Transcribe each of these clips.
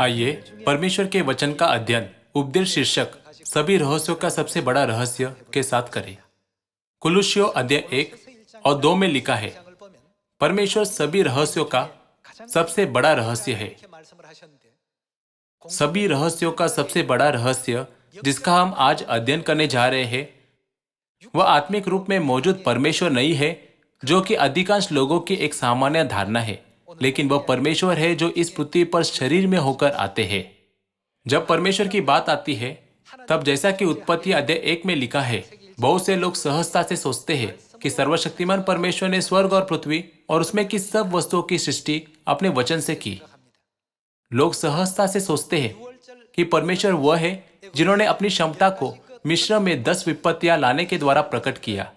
आइए परमेश्वर के वचन का अध्ययन उपदेश शीर्षक सभी रहस्यों का सबसे बड़ा रहस्य के साथ करें। कुलुस्सियों अध्याय 1 और 2 में लिखा है, परमेश्वर सभी रहस्यों का सबसे बड़ा रहस्य है। सभी रहस्यों का सबसे बड़ा रहस्य जिसका हम आज अध्ययन करने जा रहे हैं वह आत्मिक रूप में मौजूद परमेश्वर नहीं है, जो कि अधिकांश लोगों की एक सामान्य धारणा है, लेकिन वह परमेश्वर है जो इस पृथ्वी पर शरीर में होकर आते हैं। जब परमेश्वर की बात आती है तब जैसा कि उत्पत्ति अध्याय 1 में लिखा है, बहुत से लोग सहजता से सोचते हैं कि सर्वशक्तिमान परमेश्वर ने स्वर्ग और पृथ्वी और उसमें की सब वस्तुओं की सृष्टि अपने वचन से की। लोग सहजता से सोचते हैं कि परमेश्वर वह है जिन्होंने अपनी क्षमता को मिस्र में 10 विपत्तियां लाने के द्वारा प्रकट किया,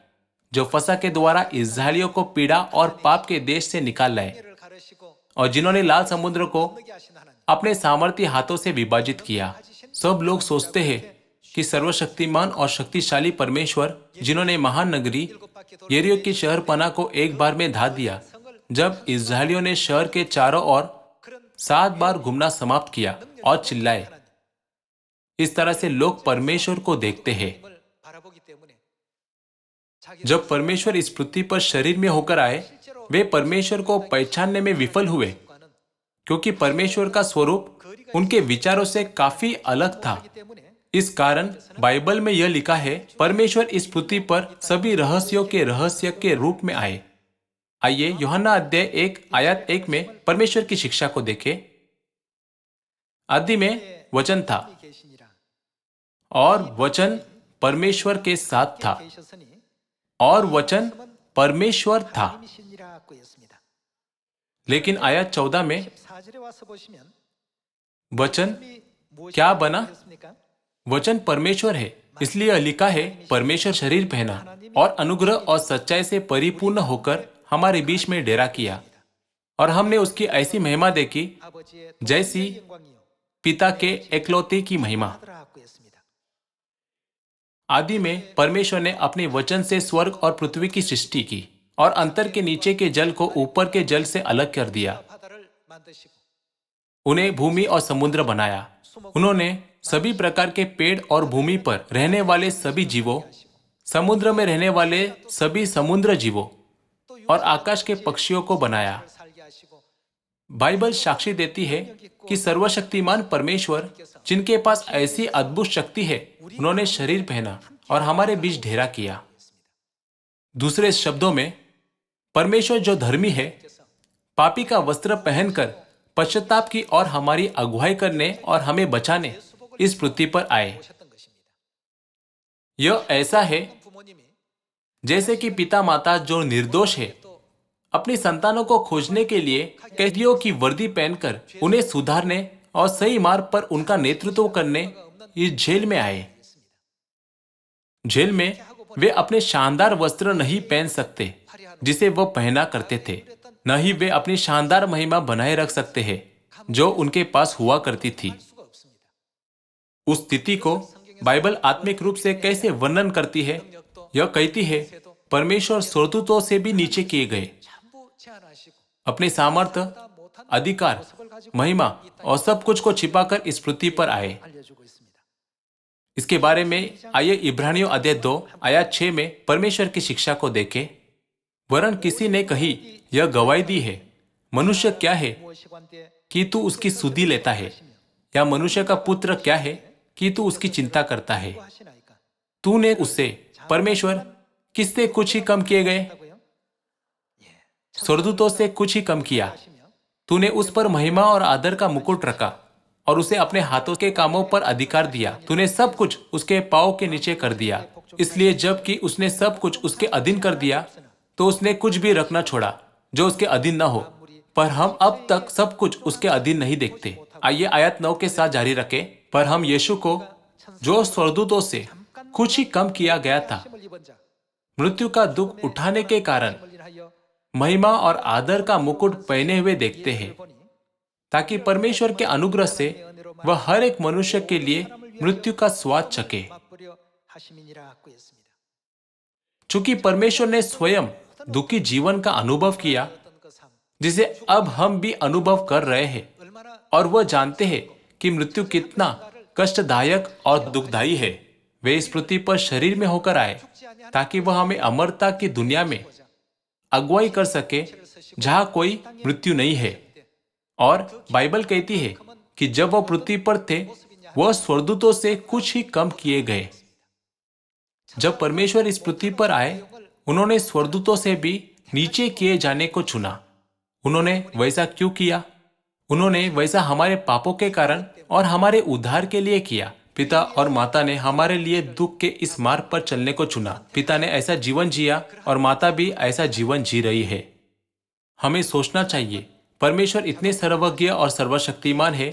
जो फसह के द्वारा इस्राएलियों को पीड़ा और पाप के देश से निकाल लाए, और जिन्होंने लाल समुद्र को अपने सामर्थ्य हाथों से विभाजित किया। सब लोग सोचते हैं कि सर्वशक्तिमान और शक्तिशाली परमेश्वर, जिन्होंने महान नगरी यरीहो की शहरपनाह को एक बार में ढा दिया, जब इस्राएलियों ने शहर के चारों ओर 7 बार घूमना समाप्त किया और चिल्लाए। इस तरह से लोग परमेश्वर को देखते हैं। जब परमेश्वर इस पृथ्वी पर शरीर में होकर आए, वे परमेश्वर को पहचानने में विफल हुए, क्योंकि परमेश्वर का स्वरूप उनके विचारों से काफी अलग था। इस कारण बाइबल में यह लिखा है, परमेश्वर इस पृथ्वी पर सभी रहस्यों के रहस्य के रूप में आए। आइए यूहन्ना अध्याय 1 आयत 1 में परमेश्वर की शिक्षा को देखें। आदि में वचन था और वचन परमेश्वर के साथ था और वचन परमेश्वर था। लेकिन आयत 14 में वचन क्या बना? वचन परमेश्वर है, इसलिए लिखा है, परमेश्वर शरीर पहना और अनुग्रह और सच्चाई से परिपूर्ण होकर हमारे बीच में डेरा किया, और हमने उसकी ऐसी महिमा देखी जैसी पिता के एकलौते की महिमा। आदि में परमेश्वर ने अपने वचन से स्वर्ग और पृथ्वी की सृष्टि की और अंतर के नीचे के जल को ऊपर के जल से अलग कर दिया। उन्हें भूमि और समुद्र बनाया। उन्होंने सभी प्रकार के पेड़ और भूमि पर रहने वाले सभी जीवों, समुद्र में रहने वाले सभी समुद्र जीवों और आकाश के पक्षियों को बनाया। बाइबल साक्षी देती है कि सर्वशक्तिमान परमेश्वर, जिनके पास ऐसी अद्भुत शक्ति है, उन्होंने शरीर पहना और हमारे बीच डेरा किया। दूसरे शब्दों में, परमेश्वर जो धर्मी है, पापी का वस्त्र पहनकर पश्चाताप की और हमारी अगुवाई करने और हमें बचाने इस पृथ्वी पर आए। यह ऐसा है जैसे कि पिता माता जो निर्दोष है, अपनी संतानों को खोजने के लिए कैदियों की वर्दी पहनकर उन्हें सुधारने और सही मार्ग पर उनका नेतृत्व करने इस जेल में आए। जेल में वे अपने शानदार वस्त्र नहीं पहन सकते जिसे वो पहना करते थे, न ही वे अपनी शानदार महिमा बनाए रख सकते हैं जो उनके पास हुआ करती थी। उस स्थिति को बाइबल आत्मिक रूप से कैसे वर्णन करती है? यह कहती है, परमेश्वर स्वर्गदूतों से भी नीचे किए गए, अपने सामर्थ्य, अधिकार, महिमा और सब कुछ को छिपाकर इस पृथ्वी पर आए। इसके बारे में आइए इब्रानियों अध्याय 2 आयत 6 में परमेश्वर की शिक्षा को देखें। वरन किसी ने कही, यह गवाही दी है, मनुष्य क्या है कि तू उसकी सुधि लेता है, या मनुष्य का पुत्र क्या है कि तू उसकी चिंता करता है। तूने उससे, परमेश्वर, किससे कुछ ही कम किए गए? स्वर्गदूतों से कुछ ही कम किया। तूने उस पर महिमा और आदर का मुकुट रखा और उसे अपने हाथों के कामों पर अधिकार दिया। तूने सब कुछ उसके पांव के नीचे कर दिया। इसलिए जबकि उसने सब कुछ उसके अधीन कर दिया, तो उसने कुछ भी रखना छोड़ा जो उसके अधीन न हो। पर हम अब तक सब कुछ उसके अधीन नहीं देखते। आइए आयत 9 के साथ जारी रखें। पर हम यीशु को, जो स्वर्गदूतों से कुछ ही कम किया गया था, मृत्यु का दुख उठाने के कारण महिमा और आदर का मुकुट पहने हुए देखते हैं, ताकि परमेश्वर के अनुग्रह से वह हर एक मनुष्य के लिए मृत्यु का स्वाद चखे। चूंकि परमेश्वर ने स्वयं दुखी जीवन का अनुभव किया, जिसे अब हम भी अनुभव कर रहे हैं, और वह जानते हैं कि मृत्यु कितना कष्टदायक और दुखदायी है। वे इस पृथ्वी पर शरीर में होकर आए ताकि वह हमें अमरता की दुनिया में अगुवाई कर सके, जहां कोई मृत्यु नहीं है। और बाइबल कहती है कि जब वह पृथ्वी पर थे, वह स्वर्गदूतों से कुछ ही कम किए गए। जब परमेश्वर इस पृथ्वी पर आए, उन्होंने स्वर्गदूतों से भी नीचे किए जाने को चुना। उन्होंने वैसा क्यों किया? उन्होंने वैसा हमारे पापों के कारण और हमारे उद्धार के लिए किया। पिता और माता ने हमारे लिए दुख के इस मार्ग पर चलने को चुना। पिता ने ऐसा जीवन जिया और माता भी ऐसा जीवन जी रही है। हमें सोचना चाहिए, परमेश्वर इतने सर्वज्ञ और सर्वशक्तिमान है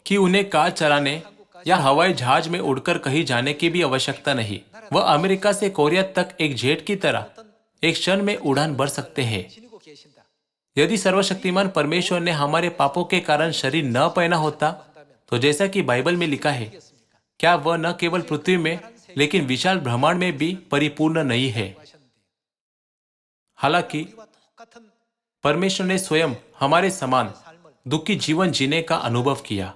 कि उन्हें कार चलाने या हवाई जहाज में उड़कर कहीं जाने की भी आवश्यकता नहीं। वह अमेरिका से कोरिया तक एक जेट की तरह एक क्षण में उड़ान भर सकते हैं। यदि सर्वशक्तिमान परमेश्वर ने हमारे पापों के कारण शरीर न पहना होता, तो जैसा कि बाइबल में लिखा है, क्या वह न केवल पृथ्वी में लेकिन विशाल ब्रह्मांड में भी परिपूर्ण नहीं है? हालांकि परमेश्वर ने स्वयं हमारे समान दुखी जीवन जीने का अनुभव किया।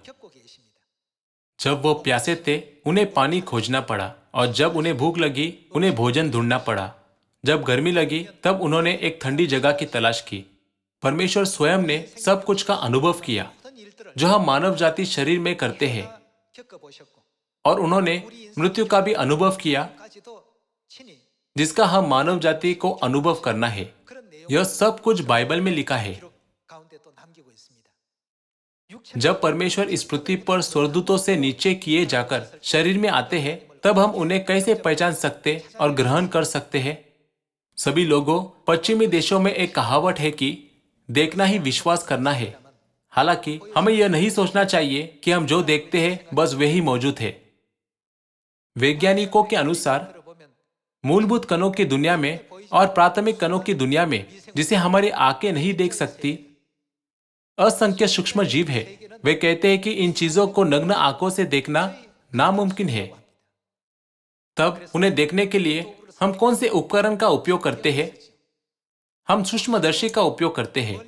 जब वो प्यासे थे, उन्हें पानी खोजना पड़ा, और जब उन्हें भूख लगी, उन्हें भोजन ढूंढना पड़ा। जब गर्मी लगी, तब उन्होंने एक ठंडी जगह की तलाश की। परमेश्वर स्वयं ने सब कुछ का अनुभव किया जो हम मानव जाति शरीर में करते हैं, और उन्होंने मृत्यु का भी अनुभव किया जिसका हम मानव जाति को अनुभव करना है। यह सब कुछ बाइबल में लिखा है। जब परमेश्वर इस पृथ्वी पर स्वर्गदूतों से नीचे किए जाकर शरीर में आते हैं, तब हम उन्हें कैसे पहचान सकते और ग्रहण कर सकते हैं? सभी लोगों, पश्चिमी देशों में एक कहावत है कि देखना ही विश्वास करना है। हालांकि हमें यह नहीं सोचना चाहिए कि हम जो देखते हैं बस वे ही मौजूद है। वैज्ञानिकों के अनुसार मूलभूत कणों की दुनिया में और प्राथमिक कणों की दुनिया में, जिसे हमारी आंखें नहीं देख सकती, असंख्य सूक्ष्म जीव है। वे कहते हैं कि इन चीजों को नग्न आंखों से देखना नामुमकिन है। तब उन्हें देखने के लिए हम कौन से उपकरण का उपयोग करते हैं? हम सूक्ष्मदर्शी का उपयोग करते हैं।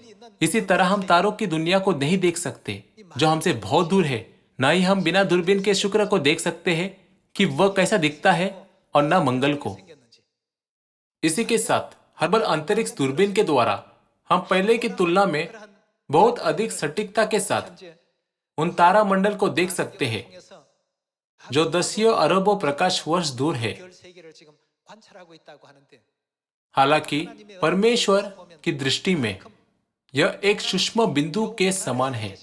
इसी तरह हम तारों की दुनिया को नहीं देख सकते जो हमसे बहुत दूर है। न ही हम बिना दूरबीन के शुक्र को देख सकते हैं कि वह कैसा दिखता है, और न मंगल को। इसी के साथ हर्बल अंतरिक्ष दूरबीन के द्वारा हम पहले की तुलना में बहुत अधिक सटीकता के साथ उन तारा मंडल को देख सकते हैं जो दसियों अरबों प्रकाश वर्ष दूर है। हालांकि परमेश्वर की दृष्टि में यह एक सूक्ष्म बिंदु के समान है।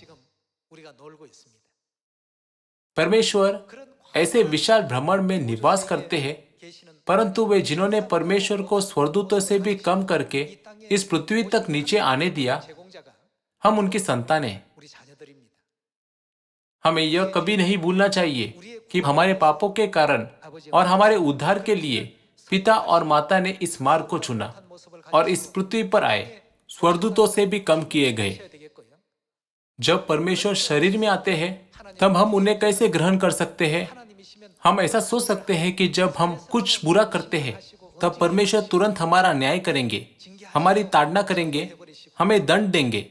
परमेश्वर ऐसे विशाल ब्रह्मांड में निवास करते हैं, परंतु वे जिन्होंने परमेश्वर को स्वर्गदूतों से भी कम करके इस पृथ्वी तक नीचे आने दिया, हम उनकी संतान हैं। हमें यह कभी नहीं भूलना चाहिए कि हमारे पापों के कारण और हमारे उद्धार के लिए पिता और माता ने इस मार्ग को चुना और इस पृथ्वी पर आए, स्वर्गदूतों से भी कम किए गए। जब परमेश्वर शरीर में आते हैं, तब हम उन्हें कैसे ग्रहण कर सकते हैं? हम ऐसा सोच सकते हैं कि जब हम कुछ बुरा करते हैं, तब परमेश्वर तुरंत हमारा न्याय करेंगे, हमारी ताड़ना करेंगे, हमें दंड देंगे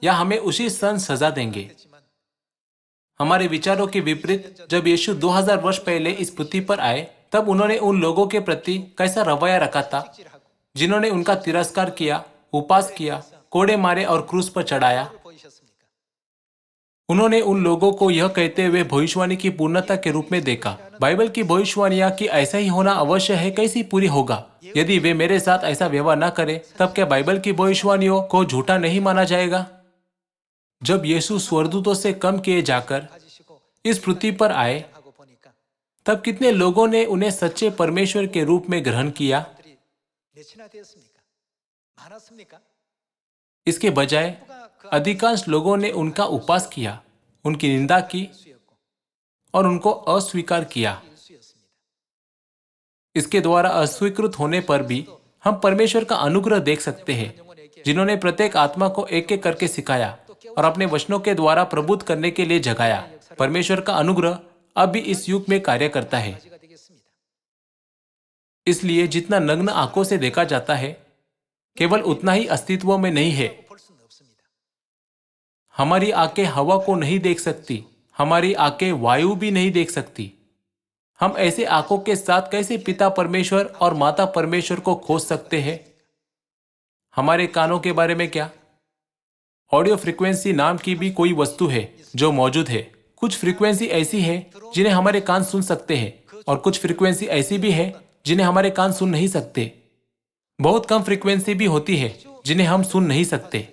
या हमें उसी क्षण सजा देंगे। हमारे विचारों के विपरीत जब यीशु 2000 वर्ष पहले इस पृथ्वी पर आए, तब उन्होंने उन लोगों के प्रति कैसा रवैया रखा था जिन्होंने उनका तिरस्कार किया, उपवास किया, कोड़े मारे और क्रूस पर चढ़ाया। उन्होंने उन लोगों को यह कहते हुए भविष्यवाणी की पूर्णता के रूप में देखा। बाइबल की भविष्यवाणियां कि ऐसा ही होना अवश्य है, कैसी पूरी होगा? यदि वे मेरे साथ ऐसा व्यवहार न करें, तब क्या बाइबल की भविष्यवाणियों को झूठा नहीं माना जाएगा? जब यीशु स्वर्गदूतों से कम किए जाकर इस पृथ्वी पर आए, तब कितने लोगों ने उन्हें सच्चे परमेश्वर के रूप में ग्रहण किया? इसके बजाय अधिकांश लोगों ने उनका उपहास किया, उनकी निंदा की और उनको अस्वीकार किया। इसके द्वारा अस्वीकृत होने पर भी हम परमेश्वर का अनुग्रह देख सकते हैं, जिन्होंने प्रत्येक आत्मा को एक एक करके सिखाया और अपने वचनों के द्वारा प्रबुद्ध करने के लिए जगाया। परमेश्वर का अनुग्रह अब भी इस युग में कार्य करता है। इसलिए जितना नग्न आंखों से देखा जाता है, केवल उतना ही अस्तित्व में नहीं है। हमारी आंखें हवा को नहीं देख सकती, हमारी आंखें वायु भी नहीं देख सकती। हम ऐसे आंखों के साथ कैसे पिता परमेश्वर और माता परमेश्वर को खोज सकते हैं? हमारे कानों के बारे में क्या? ऑडियो फ्रीक्वेंसी नाम की भी कोई वस्तु है जो मौजूद है। कुछ फ्रीक्वेंसी ऐसी है जिन्हें हमारे कान सुन सकते हैं और कुछ फ्रीक्वेंसी ऐसी भी है जिन्हें हमारे कान सुन नहीं सकते। बहुत कम फ्रीक्वेंसी भी होती है जिन्हें हम सुन नहीं सकते।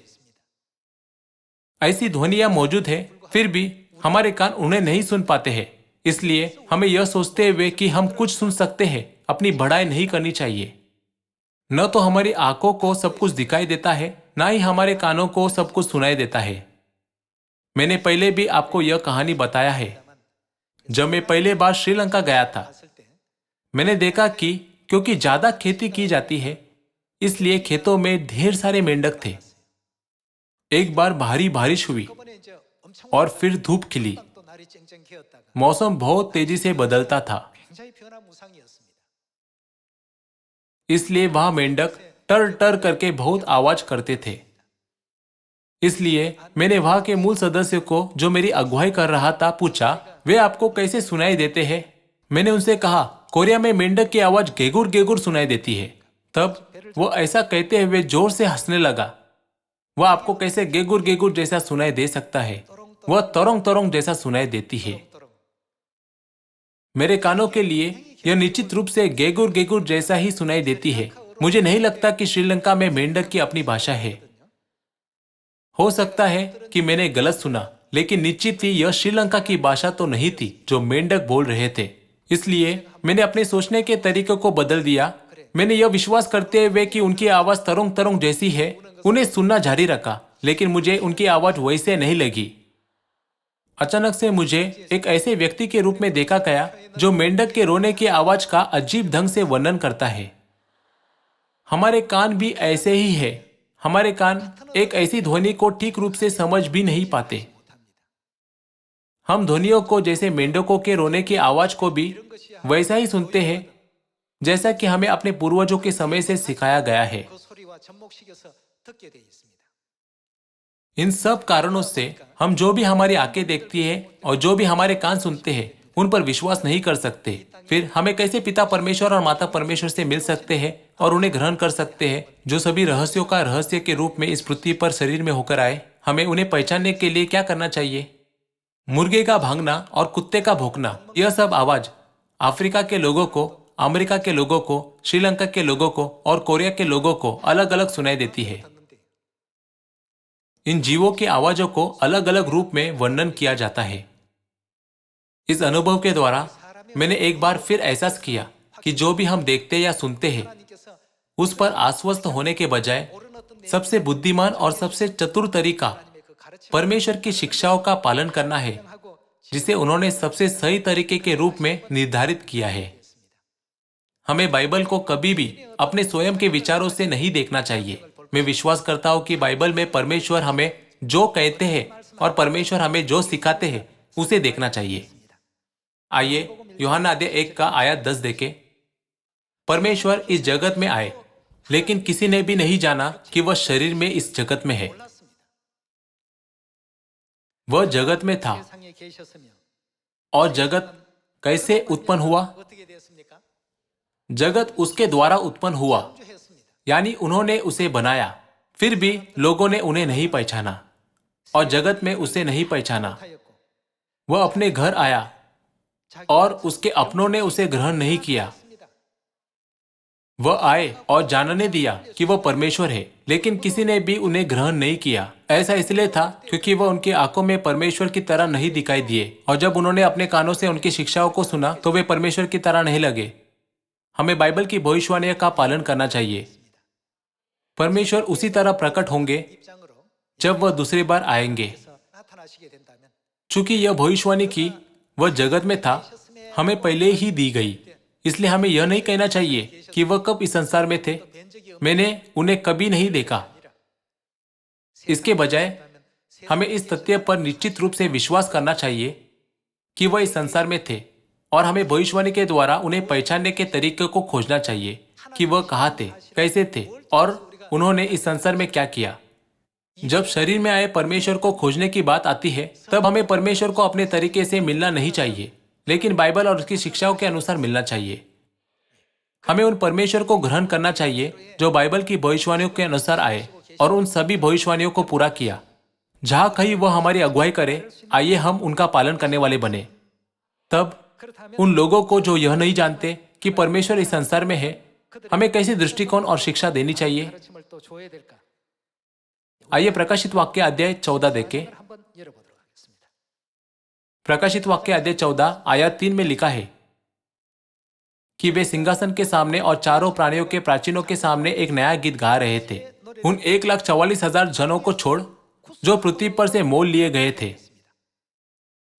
ऐसी ध्वनियां मौजूद है, फिर भी हमारे कान उन्हें नहीं सुन पाते हैं। इसलिए हमें यह सोचते हुए कि हम कुछ सुन सकते हैं अपनी बढ़ाई नहीं करनी चाहिए। न तो हमारी आंखों को सब कुछ दिखाई देता है, ना ही हमारे कानों को सब कुछ सुनाई देता है। मैंने पहले भी आपको यह कहानी बताया है। जब मैं पहले बार श्रीलंका गया था, मैंने देखा कि क्योंकि ज्यादा खेती की जाती है, इसलिए खेतों में ढेर सारे मेंढक थे। एक बार भारी बारिश हुई और फिर धूप खिली। मौसम बहुत तेजी से बदलता था, इसलिए वहां मेंढक टर टर करके बहुत आवाज करते थे। इसलिए मैंने वहां के मूल सदस्य को, जो मेरी अगुवाई कर रहा था, पूछा, वे आपको कैसे सुनाई देते हैं? मैंने उनसे कहा, कोरिया में मेंढक की आवाज गेगुर गेगुर सुनाई देती है। तब वो ऐसा कहते हुए जोर से हंसने लगा। वह आपको कैसे गेगुर गेगुर जैसा सुनाई दे सकता है? वह तरोंग तरोंग जैसा सुनाई देती है। मेरे कानों के लिए यह निश्चित रूप से गेगुर गेगुर जैसा ही सुनाई देती है। मुझे नहीं लगता कि श्रीलंका में मेंढक की अपनी भाषा है। हो सकता है कि मैंने गलत सुना, लेकिन निश्चित ही यह श्रीलंका की भाषा तो नहीं थी जो मेंढक बोल रहे थे। इसलिए मैंने अपने सोचने के तरीके को बदल दिया। मैंने यह विश्वास करते हुए कि उनकी आवाज तरोंग तरोंग जैसी है, उन्हें सुनना जारी रखा, लेकिन मुझे उनकी आवाज वैसे नहीं लगी। अचानक से मुझे एक ऐसे व्यक्ति के रूप में देखा गया जो मेंढक के रोने की आवाज का अजीब ढंग से वर्णन करता है। हमारे कान भी ऐसे ही है। हमारे कान एक ऐसी ध्वनि को ठीक रूप से समझ भी नहीं पाते। हम ध्वनियों को, जैसे मेंढकों के रोने की आवाज को भी वैसा ही सुनते हैं जैसा कि हमें अपने पूर्वजों के समय से सिखाया गया है। इन सब कारणों से हम जो भी हमारी आंखें देखती है और जो भी हमारे कान सुनते हैं, उन पर विश्वास नहीं कर सकते। फिर हमें कैसे पिता परमेश्वर और माता परमेश्वर से मिल सकते हैं और उन्हें ग्रहण कर सकते हैं, जो सभी रहस्यों का रहस्य के रूप में इस पृथ्वी पर शरीर में होकर आए? हमें उन्हें पहचानने के लिए क्या करना चाहिए? मुर्गे का भागना और कुत्ते का भौंकना, यह सब आवाज अफ्रीका के लोगों को, अमेरिका के लोगों को, श्रीलंका के लोगों को और कोरिया के लोगों को अलग अलग सुनाई देती है। इन जीवों की आवाजों को अलग अलग रूप में वर्णन किया जाता है। इस अनुभव के द्वारा मैंने एक बार फिर एहसास किया कि जो भी हम देखते या सुनते हैं, उस पर आश्वस्त होने के बजाय सबसे बुद्धिमान और सबसे चतुर तरीका परमेश्वर की शिक्षाओं का पालन करना है, जिसे उन्होंने सबसे सही तरीके के रूप में निर्धारित किया है। हमें बाइबल को कभी भी अपने स्वयं के विचारों से नहीं देखना चाहिए। मैं विश्वास करता हूं कि बाइबल में परमेश्वर हमें जो कहते हैं और परमेश्वर हमें जो सिखाते हैं, उसे देखना चाहिए। आइए यूहन्ना अध्याय 1 का आयत 10 देखें। परमेश्वर इस जगत में आए, लेकिन किसी ने भी नहीं जाना कि वह शरीर में इस जगत में है। वह जगत में था और जगत कैसे उत्पन्न हुआ? जगत उसके द्वारा उत्पन्न हुआ, यानी उन्होंने उसे बनाया। फिर भी लोगों ने उन्हें नहीं पहचाना और जगत में उसे नहीं पहचाना। वह अपने घर आया और उसके अपनों ने उसे ग्रहण नहीं किया। वह आए और जानने दिया कि वह परमेश्वर है, लेकिन किसी ने भी उन्हें ग्रहण नहीं किया। ऐसा इसलिए था क्योंकि वह उनकी आंखों में परमेश्वर की तरह नहीं दिखाई दिए, और जब उन्होंने अपने कानों से उनकी शिक्षाओं को सुना तो वे परमेश्वर की तरह नहीं लगे। हमें बाइबल की भविष्यवाणी का पालन करना चाहिए। परमेश्वर उसी तरह प्रकट होंगे जब वह दूसरी बार आएंगे। चूंकि यह भविष्यवाणी की वह जगत में था, हमें पहले ही दी गई, इसलिए हमें यह नहीं कहना चाहिए कि वह कब इस संसार में थे। मैंने उन्हें कभी नहीं देखा। इसके बजाय हमें इस तथ्य पर निश्चित रूप से विश्वास करना चाहिए कि वह इस संसार में थे, और हमें भविष्यवाणी के द्वारा उन्हें पहचानने के तरीके को खोजना चाहिए कि वह कहाँ थे, कैसे थे और उन्होंने इस संसार में क्या किया। जब शरीर में आए परमेश्वर को खोजने की बात आती है, तब हमें परमेश्वर को अपने तरीके से मिलना नहीं चाहिए, लेकिन बाइबल और उसकी शिक्षाओं के अनुसार मिलना चाहिए। हमें उन परमेश्वर को ग्रहण करना चाहिए जो बाइबल की भविष्यवाणियों के अनुसार आए और उन सभी भविष्यवाणियों को पूरा किया। जहां कहीं वह हमारी अगुवाई करे, आइए हम उनका पालन करने वाले बने। तब उन लोगों को जो यह नहीं जानते कि परमेश्वर इस संसार में है, हमें कैसी दृष्टिकोण और शिक्षा देनी चाहिए। आइए प्रकाशित वाक्य अध्याय 14 देखें। प्रकाशित वाक्य अध्याय 14 आयत 3 में लिखा है कि वे सिंहासन के सामने और चारों प्राणियों के प्राचीनों के सामने एक नया गीत गा रहे थे। उन 1,44,000 जनों को छोड़ जो पृथ्वी पर से मोल लिए गए थे,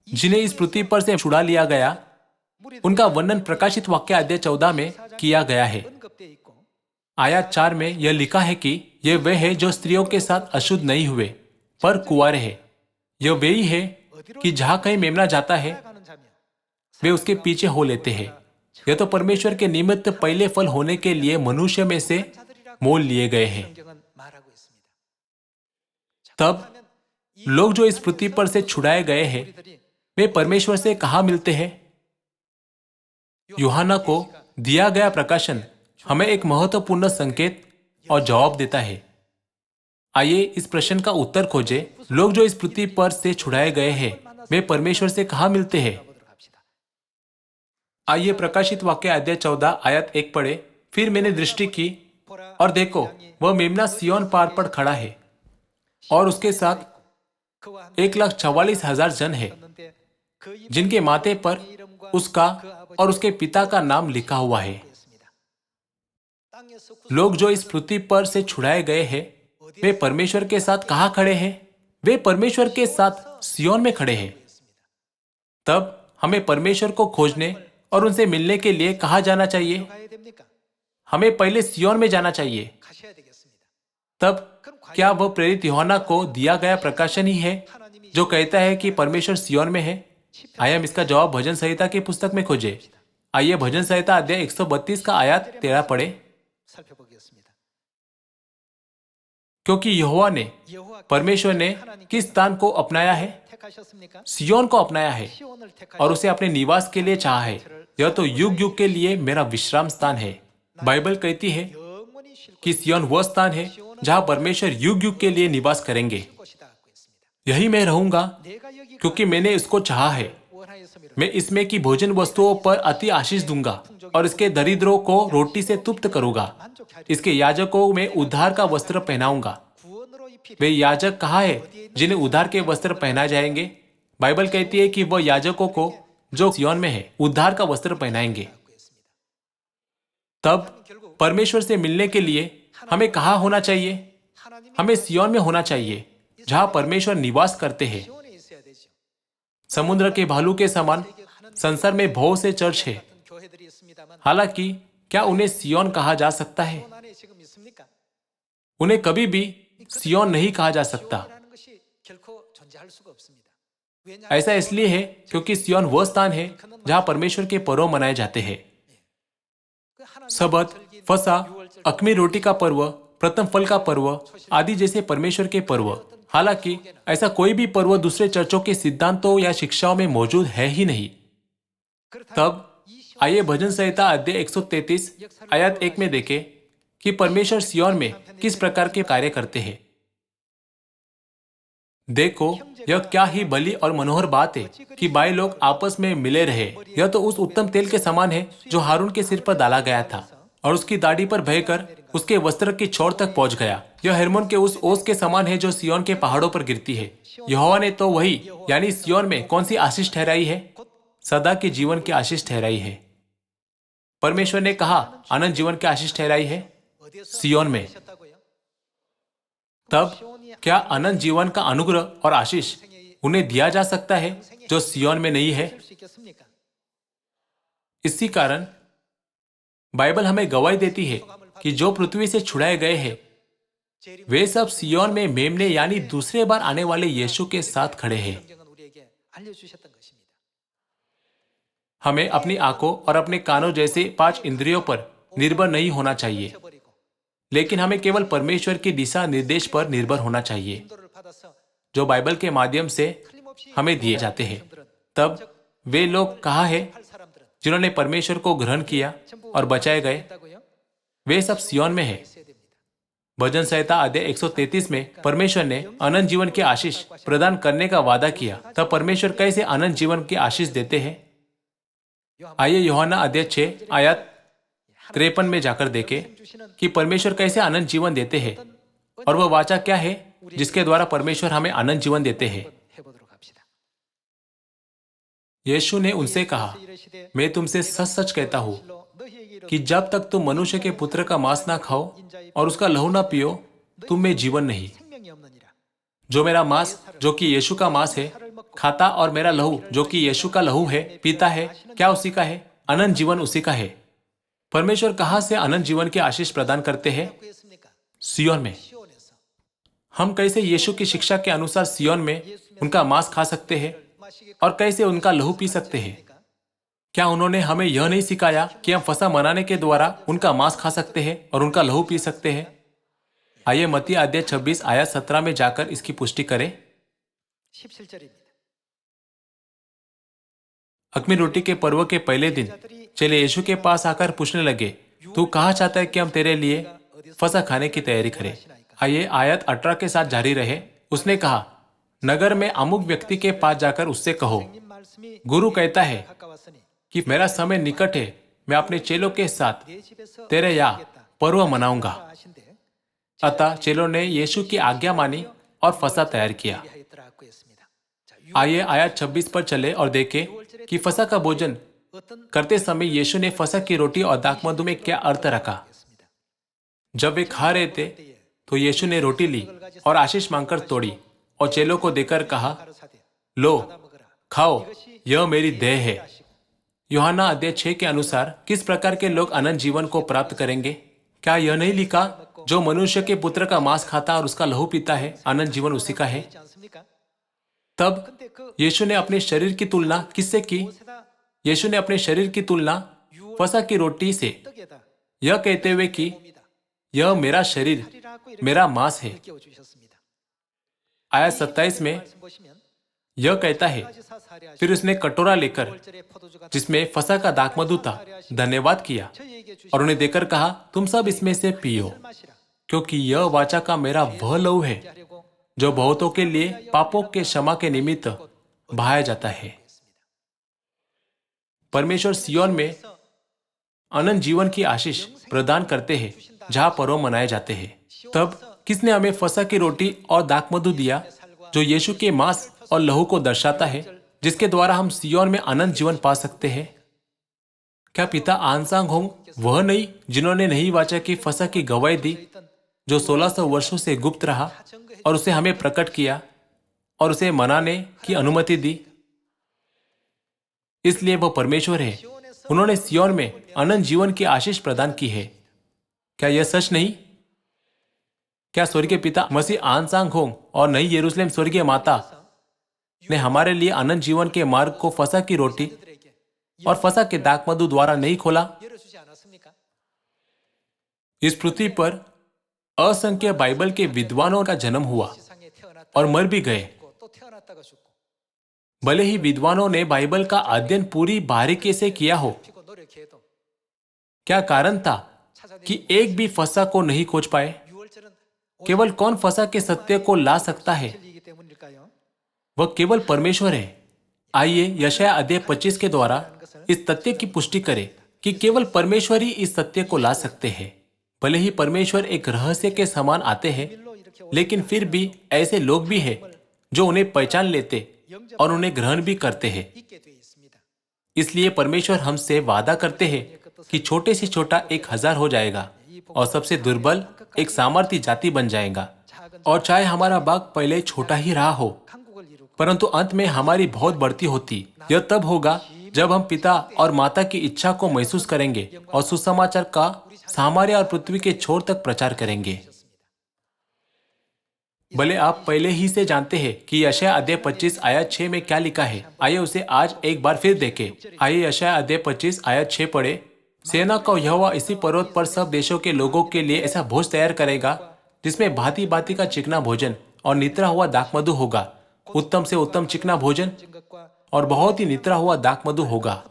जिन्हें इस पृथ्वी पर से छुड़ा लिया गया, उनका वर्णन प्रकाशित वाक्य अध्याय 14 में किया गया है। आयत 4 में यह लिखा है कि ये वे हैं जो स्त्रियों के साथ अशुद्ध नहीं हुए पर कुंवारे हैं। यह वे ही है कि जहां कहीं मेमना जाता है, वे उसके पीछे हो लेते हैं। यह तो परमेश्वर के निमित्त पहले फल होने के लिए मनुष्य में से मोल लिए गए हैं। तब लोग जो इस पृथ्वी पर से छुड़ाए गए हैं, वे परमेश्वर से कहाँ मिलते हैं? यूहन्ना को दिया गया प्रकाशन हमें एक महत्वपूर्ण संकेत और जवाब देता है। आइए इस प्रश्न का उत्तर खोजें। लोग जो इस पृथ्वी पर से छुड़ाए गए हैं, वे परमेश्वर से कहाँ मिलते हैं? आइए प्रकाशित वाक्य अध्याय 14 आयत 1 पढ़े। फिर मैंने दृष्टि की और देखो, वह मेमना सिय्योन पहाड़ पर खड़ा है और उसके साथ 1,44,000 जन है, जिनके माथे पर उसका और उसके पिता का नाम लिखा हुआ है। लोग जो इस पृथ्वी पर से छुड़ाए गए हैं, वे परमेश्वर के साथ कहाँ खड़े हैं? वे परमेश्वर के साथ सिय्योन में खड़े हैं। तब हमें परमेश्वर को खोजने और उनसे मिलने के लिए कहाँ जाना चाहिए? हमें पहले सिय्योन में जाना चाहिए। तब क्या वह प्रेरित यूहन्ना को दिया गया प्रकाशन ही है जो कहता है कि परमेश्वर सिय्योन में है? आइए हम इसका जवाब भजन संहिता की पुस्तक में खोजें। आइए भजन संहिता अध्याय 132 का आयत 13 पढ़े। क्योंकि यहोवा ने, परमेश्वर ने किस स्थान को अपनाया है? सिय्योन को अपनाया है और उसे अपने निवास के लिए चाहा है। यह तो युग युग के लिए मेरा विश्राम स्थान है। बाइबल कहती है कि सिय्योन वह स्थान है जहां परमेश्वर युग युग के लिए निवास करेंगे। यही मैं रहूंगा क्योंकि मैंने इसको चाहा है। मैं इसमें की भोजन वस्तुओं पर अति आशीष दूंगा और इसके दरिद्रों को रोटी से तृप्त करूंगा। इसके याजकों में उद्धार का वस्त्र पहनाऊंगा। वे याजक कहाँ है जिन्हें उद्धार के वस्त्र पहनाए जाएंगे? बाइबल कहती है कि वह याजकों को जो सिय्योन में है उद्धार का वस्त्र पहनाएंगे। तब परमेश्वर से मिलने के लिए हमें कहाँ होना चाहिए? हमें सिय्योन में होना चाहिए जहां परमेश्वर निवास करते हैं। समुद्र के भालू के समान संसार में बहुत से चर्च है, हालांकि क्या उन्हें सिय्योन कहा जा सकता है? उन्हें कभी भी सिय्योन नहीं कहा जा सकता। ऐसा इसलिए है क्योंकि सिय्योन वह स्थान है जहां परमेश्वर के पर्व मनाए जाते हैं। सबत, फसह, अख़मीर रोटी का पर्व, प्रथम फल का पर्व आदि जैसे परमेश्वर के पर्व। हालांकि ऐसा कोई भी पर्व दूसरे चर्चों के सिद्धांतों या शिक्षाओं में मौजूद है ही नहीं। तब आइए भजन संहिता अध्याय 133 आयत 1 में देखें कि परमेश्वर सिय्योन में किस प्रकार के कार्य करते हैं। देखो, यह क्या ही भली और मनोहर बात है कि भाई लोग आपस में मिले रहे। यह तो उस उत्तम तेल के समान है जो हारून के सिर पर डाला गया था और उसकी दाढ़ी पर बहकर उसके वस्त्र की छोर तक पहुंच गया। यह हेर्मोन के उस ओस के समान है जो सिय्योन के पहाड़ों पर गिरती है। यहोवा ने तो वही यानी सिय्योन में कौन सी आशीष ठहराई है? सदा के जीवन की आशीष ठहराई है। परमेश्वर ने कहा अनंत जीवन की आशीष ठहराई है सिय्योन में। तब क्या अनंत जीवन का अनुग्रह और आशीष उन्हें दिया जा सकता है जो सिय्योन में नहीं है? इसी कारण बाइबल हमें गवाही देती है कि जो पृथ्वी से छुड़ाए गए हैं, वे सब सिय्योन में मेमने यानी दूसरे बार आने वाले यीशु के साथ खड़े हैं। हमें अपनी आंखों और अपने कानों जैसे 5 इंद्रियों पर निर्भर नहीं होना चाहिए, लेकिन हमें केवल परमेश्वर की दिशा निर्देश पर निर्भर होना चाहिए जो बाइबल के माध्यम से हमें दिए जाते हैं। तब वे लोग कहाँ हैं जिन्होंने परमेश्वर को ग्रहण किया और बचाए गए? वे सब सिय्योन में हैं। भजन संहिता अध्याय 133 में परमेश्वर ने अनंत जीवन की आशीष प्रदान करने का वादा किया। तब परमेश्वर कैसे अनंत जीवन की आशीष देते हैं? आइए यूहन्ना अध्याय 6 आयत 53 में जाकर देखें कि परमेश्वर कैसे अनंत जीवन देते हैं और वह वाचा क्या है जिसके द्वारा परमेश्वर हमें अनंत जीवन देते हैं। यीशु ने उनसे कहा, मैं तुमसे सच सच कहता हूं कि जब तक तुम मनुष्य के पुत्र का मांस ना खाओ और उसका लहू ना पियो, तुम में जीवन नहीं। जो मेरा मांस जो कि यीशु का मांस है खाता और मेरा लहू जो कि यीशु का लहू है पीता है, क्या उसी का है? अनंत जीवन उसी का है। परमेश्वर कहां से अनंत जीवन की आशीष प्रदान करते हैं? सिय्योन में। हम कैसे यीशु की शिक्षा के अनुसार सिय्योन में उनका मांस खा सकते हैं और कैसे उनका लहू पी सकते हैं? क्या उन्होंने हमें यह नहीं सिखाया कि हम फसह मनाने के द्वारा उनका मांस खा सकते हैं और उनका लहू पी सकते हैं? आइए मत्ती अध्याय 26 आयत 17 में जाकर इसकी पुष्टि करें। अख़मीर रोटी के पर्व के पहले दिन चेले यीशु के पास आकर पूछने लगे, तू कहाँ चाहता है कि हम तेरे लिए फसह खाने की तैयारी करें? आइए आयत 18 के साथ जारी रहे। उसने कहा, नगर में अमुक व्यक्ति के पास जाकर उससे कहो, गुरु कहता है कि मेरा समय निकट है, मैं अपने चेलों के साथ तेरे यहाँ पर्व मनाऊंगा। अतः चेलों ने यीशु की आज्ञा मानी और फसह तैयार किया। आइए आयत 26 पर चले और देखें कि फसह का भोजन करते समय यीशु ने फसह की रोटी और दाखमधु में क्या अर्थ रखा। जब वे खा रहे थे तो यीशु ने रोटी ली और आशीष मांगकर तोड़ी और चेलों को देकर कहा, लो खाओ, यह मेरी देह है। यूहन्ना अध्याय 6 के अनुसार किस प्रकार के लोग अनंत जीवन को प्राप्त करेंगे? क्या यह नहीं लिखा, जो मनुष्य के पुत्र का मांस खाता और उसका लहू पीता है, अनंत जीवन उसी का है? तब यीशु ने अपने शरीर की तुलना किससे की? यीशु ने अपने शरीर की तुलना फसह की रोटी से, यह कहते हुए कि यह मेरा शरीर, मेरा मांस है। आयत 27 में यह कहता है, फिर उसने कटोरा लेकर जिसमें फसह का दाखमधु था धन्यवाद किया और उन्हें देकर कहा, तुम सब इसमें से पियो, क्योंकि यह वाचा का मेरा वह लहू है जो बहुतों के लिए पापों के क्षमा के निमित्त बहाया जाता है। परमेश्वर सिय्योन में अनंत जीवन की आशीष प्रदान करते हैं जहां पर्व मनाए जाते हैं। तब किसने हमें फसह की रोटी और दाखमधु दिया जो यीशु के मांस और लहू को दर्शाता है, जिसके द्वारा हम सिय्योन में अनंत जीवन पा सकते हैं? क्या पिता आन सांग होंग वह नहीं जिन्होंने नहीं वाचा की फसह की गवाही दी, जो 1600 वर्षों से गुप्त रहा और उसे हमें प्रकट किया और उसे मनाने की अनुमति दी? इसलिए वह परमेश्वर है। उन्होंने सिय्योन में अनंत जीवन की आशीष प्रदान की है। क्या यह सच नहीं? क्या स्वर्गीय पिता मसीह आन सांग होंग और नई यरूशलेम स्वर्गीय माता ने हमारे लिए अनंत जीवन के मार्ग को फसह की रोटी और फसह के दाखमधु द्वारा नहीं खोला? इस पृथ्वी पर असंख्य बाइबल के विद्वानों का जन्म हुआ और मर भी गए। भले ही विद्वानों ने बाइबल का अध्ययन पूरी बारीकी से किया हो, क्या कारण था कि एक भी फसह को नहीं खोज पाए? केवल कौन फसह के सत्य को ला सकता है? वह केवल परमेश्वर है। आइए यशायाह अध्याय 25 के द्वारा इस तथ्य की पुष्टि करें कि केवल परमेश्वर ही इस सत्य को ला सकते हैं। भले ही परमेश्वर एक रहस्य के समान आते हैं, लेकिन फिर भी ऐसे लोग भी हैं जो उन्हें पहचान लेते और उन्हें ग्रहण भी करते हैं। इसलिए परमेश्वर हमसे वादा करते हैं कि छोटे से छोटा 1000 हो जाएगा और सबसे दुर्बल एक सामर्थी जाति बन जाएगा। और चाहे हमारा भाग पहले छोटा ही रहा हो, परंतु अंत में हमारी बहुत बढ़ती होती। यह तब होगा जब हम पिता और माता की इच्छा को महसूस करेंगे और सुसमाचार का सामरिया और पृथ्वी के छोर तक प्रचार करेंगे। भले आप पहले ही से जानते हैं कि यशायाह अध्याय 25 आयत 6 में क्या लिखा है। आइए उसे आज एक बार फिर देखें। आइए यशायाह अध्याय 25 आयत 6 पढ़े। सेना का यहोवा इसी पर्वत पर सब देशों के लोगों के लिए ऐसा भोज तैयार करेगा जिसमें भांति भांति का चिकना भोजन और नितरा हुआ दाखमधु होगा, उत्तम से उत्तम चिकना भोजन और बहुत ही नितरा हुआ दाखमधु होगा।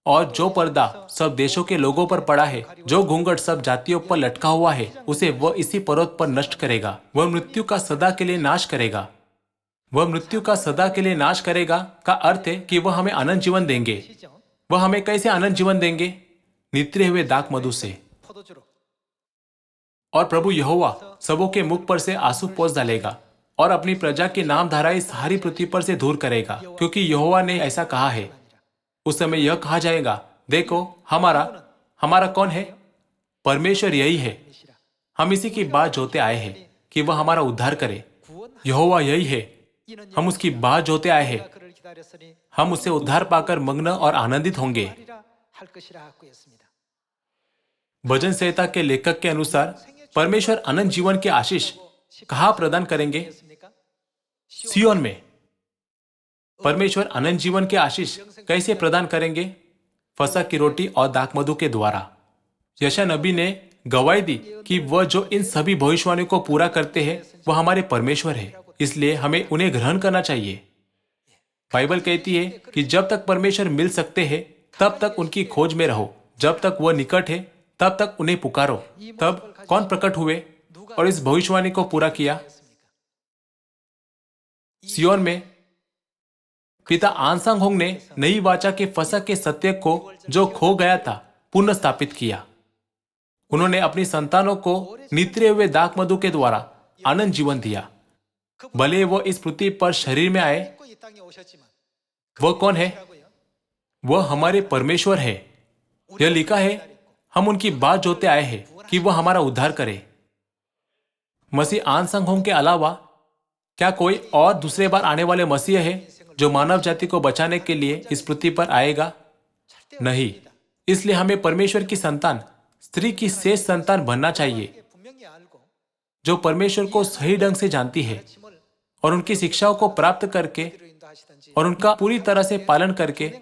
और जो पर्दा सब देशों के लोगों पर पड़ा है, जो घूंघट सब जातियों पर लटका हुआ है, उसे वह इसी पर्वत पर नष्ट करेगा। वह मृत्यु का सदा के लिए नाश करेगा। वह मृत्यु का सदा के लिए नाश करेगा का अर्थ है कि वह हमें अनंत जीवन देंगे। वह हमें कैसे अनंत जीवन देंगे? नितरे हुए दाखमधु से। और प्रभु यहोवा सबों के मुख पर से आंसू पोंछ डालेगा और अपनी प्रजा की नामधारा इस सारी पृथ्वी पर से दूर करेगा, क्योंकि यहोवा ने ऐसा कहा है। उस समय यह कहा जाएगा, देखो हमारा कौन है? परमेश्वर यही है। हम इसी की बात जोते आए हैं कि वह हमारा उद्धार करे। यहोवा यही है, हम उसकी बात जोते आए हैं। हम उससे उद्धार पाकर मग्न और आनंदित होंगे। भजन संहिता के लेखक के अनुसार परमेश्वर अनंत जीवन के आशीष कहाँ प्रदान करेंगे? सिय्योन में। परमेश्वर अनंत जीवन के आशीष कैसे प्रदान करेंगे? फसह की रोटी और दाखमधु के द्वारा। यशायाह नबी ने गवाही दी कि वह जो इन सभी भविष्यवाणियों को पूरा करते हैं वह हमारे परमेश्वर है, इसलिए हमें उन्हें ग्रहण करना चाहिए। बाइबल कहती है कि जब तक परमेश्वर मिल सकते हैं तब तक उनकी खोज में रहो, जब तक वह निकट है तब तक उन्हें पुकारो। तब कौन प्रकट हुए और इस भविष्यवाणी को पूरा किया? सिय्योन में पिता आनसांग होंग ने नई वाचा के फसह के सत्य को जो खो गया था पुनः स्थापित किया। उन्होंने अपनी संतानों को नितरे हुए दाखमधु के द्वारा आनंद जीवन दिया। भले वो इस पृथ्वी पर शरीर में आए, वह कौन है? वह हमारे परमेश्वर है। यह लिखा है, हम उनकी बात जोते आए हैं कि वह हमारा उद्धार करे। मसीह आनसांग होंग के अलावा क्या कोई और दूसरे बार आने वाले मसीह है जो मानव जाति को बचाने के लिए इस पृथ्वी पर आएगा? नहीं। इसलिए हमें परमेश्वर की संतान, स्त्री की शेष संतान बनना चाहिए, जो परमेश्वर को सही ढंग से जानती है और उनकी शिक्षाओं को प्राप्त करके और उनका पूरी तरह से पालन करके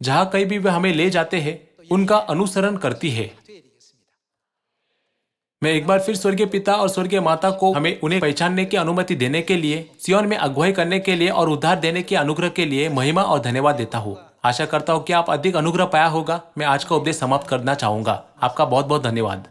जहां कहीं भी वे हमें ले जाते हैं उनका अनुसरण करती है। मैं एक बार फिर स्वर्गीय पिता और स्वर्गीय माता को हमें उन्हें पहचानने की अनुमति देने के लिए, सिय्योन में अगुवाई करने के लिए और उद्धार देने के अनुग्रह के लिए महिमा और धन्यवाद देता हूँ। आशा करता हूँ कि आप अधिक अनुग्रह पाया होगा। मैं आज का उपदेश समाप्त करना चाहूंगा। आपका बहुत बहुत धन्यवाद।